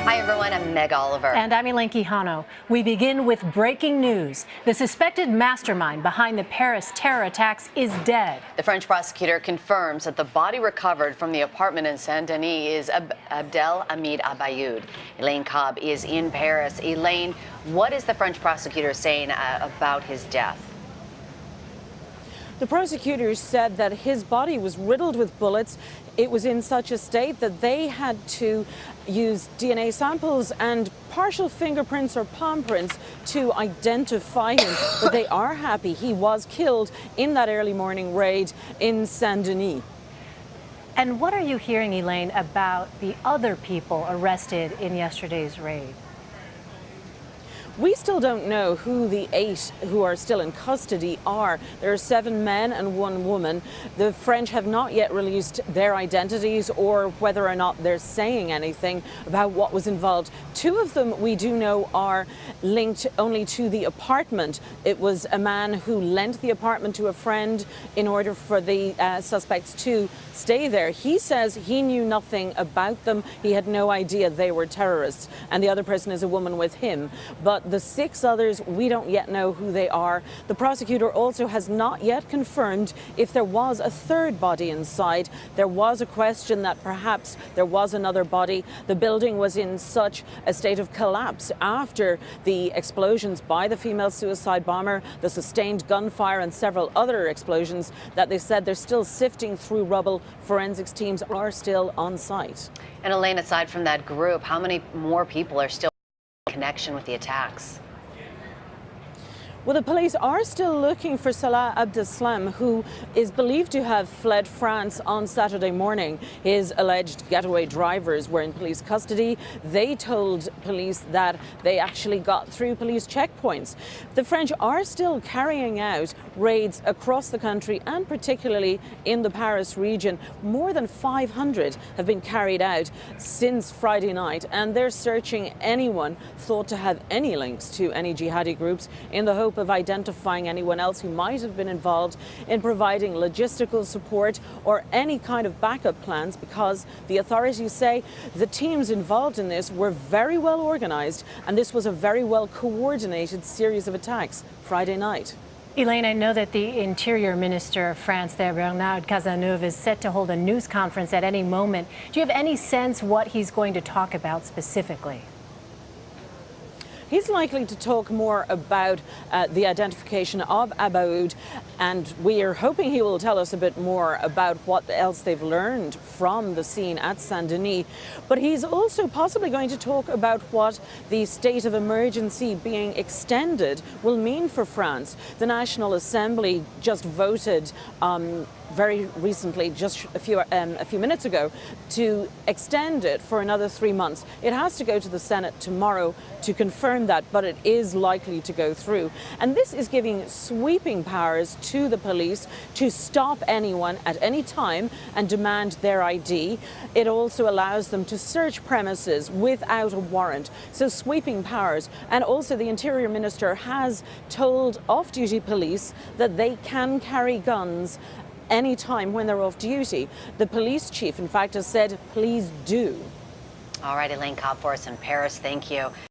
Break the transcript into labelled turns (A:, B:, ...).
A: Hi everyone, I'm Meg Oliver.
B: And I'm Elaine Cobbe. We begin with breaking news. The suspected mastermind behind the Paris terror attacks is dead.
A: The French prosecutor confirms that the body recovered from the apartment in Saint-Denis is Abdelhamid Abaaoud. Elaine Cobbe is in Paris. Elaine, what is the French prosecutor saying about his death?
C: The prosecutors said that his body was riddled with bullets. It was in such a state that they had to use DNA samples and partial fingerprints or palm prints to identify him. But they are happy he was killed in that early morning raid in Saint-Denis.
B: And what are you hearing, Elaine, about the other people arrested in yesterday's raid?
C: We still don't know who the 8 who are still in custody are. There are 7 men and 1 woman. The French have not yet released their identities or whether or not they're saying anything about what was involved. 2 of them we do know are linked only to the apartment. It was a man who lent the apartment to a friend in order for the suspects to stay there. He says he knew nothing about them. He had no idea they were terrorists. And the other person is a woman with him. But the 6 others, we don't yet know who they are. The prosecutor also has not yet confirmed if there was a 3rd body inside. There was a question that perhaps there was another body. The building was in such a state of collapse after the explosions by the female suicide bomber, the sustained gunfire and several other explosions that they said they're still sifting through rubble. Forensics teams are still on site.
A: And Elaine, aside from that group, how many more people are still in connection with the attacks?
C: Well, the police are still looking for Salah Abdeslam, who is believed to have fled France on Saturday morning. His alleged getaway drivers were in police custody. They told police that they actually got through police checkpoints. The French are still carrying out raids across the country and particularly in the Paris region. More than 500 have been carried out since Friday night, and they're searching anyone thought to have any links to any jihadi groups in the hope of identifying anyone else who might have been involved in providing logistical support or any kind of backup plans, because the authorities say the teams involved in this were very well organized and this was a very well coordinated series of attacks Friday night.
B: Elaine, I know that the Interior Minister of France, Bernard Cazeneuve, is set to hold a news conference at any moment. Do you have any sense what he's going to talk about specifically?
C: He's likely to talk more about the identification of Abaaoud, and we are hoping he will tell us a bit more about what else they've learned from the scene at Saint-Denis. But he's also possibly going to talk about what the state of emergency being extended will mean for France. The National Assembly just voted very recently, just a few minutes ago, to extend it for another 3 months. It has to go to the Senate tomorrow to confirm that, but it is likely to go through. And this is giving sweeping powers to the police to stop anyone at any time and demand their ID. It also allows them to search premises without a warrant. So sweeping powers. And also the Interior Minister has told off-duty police that they can carry guns any time when they're off duty. The police chief, in fact, has said, please do.
A: All right, Elaine Cobbe for us in Paris. Thank you.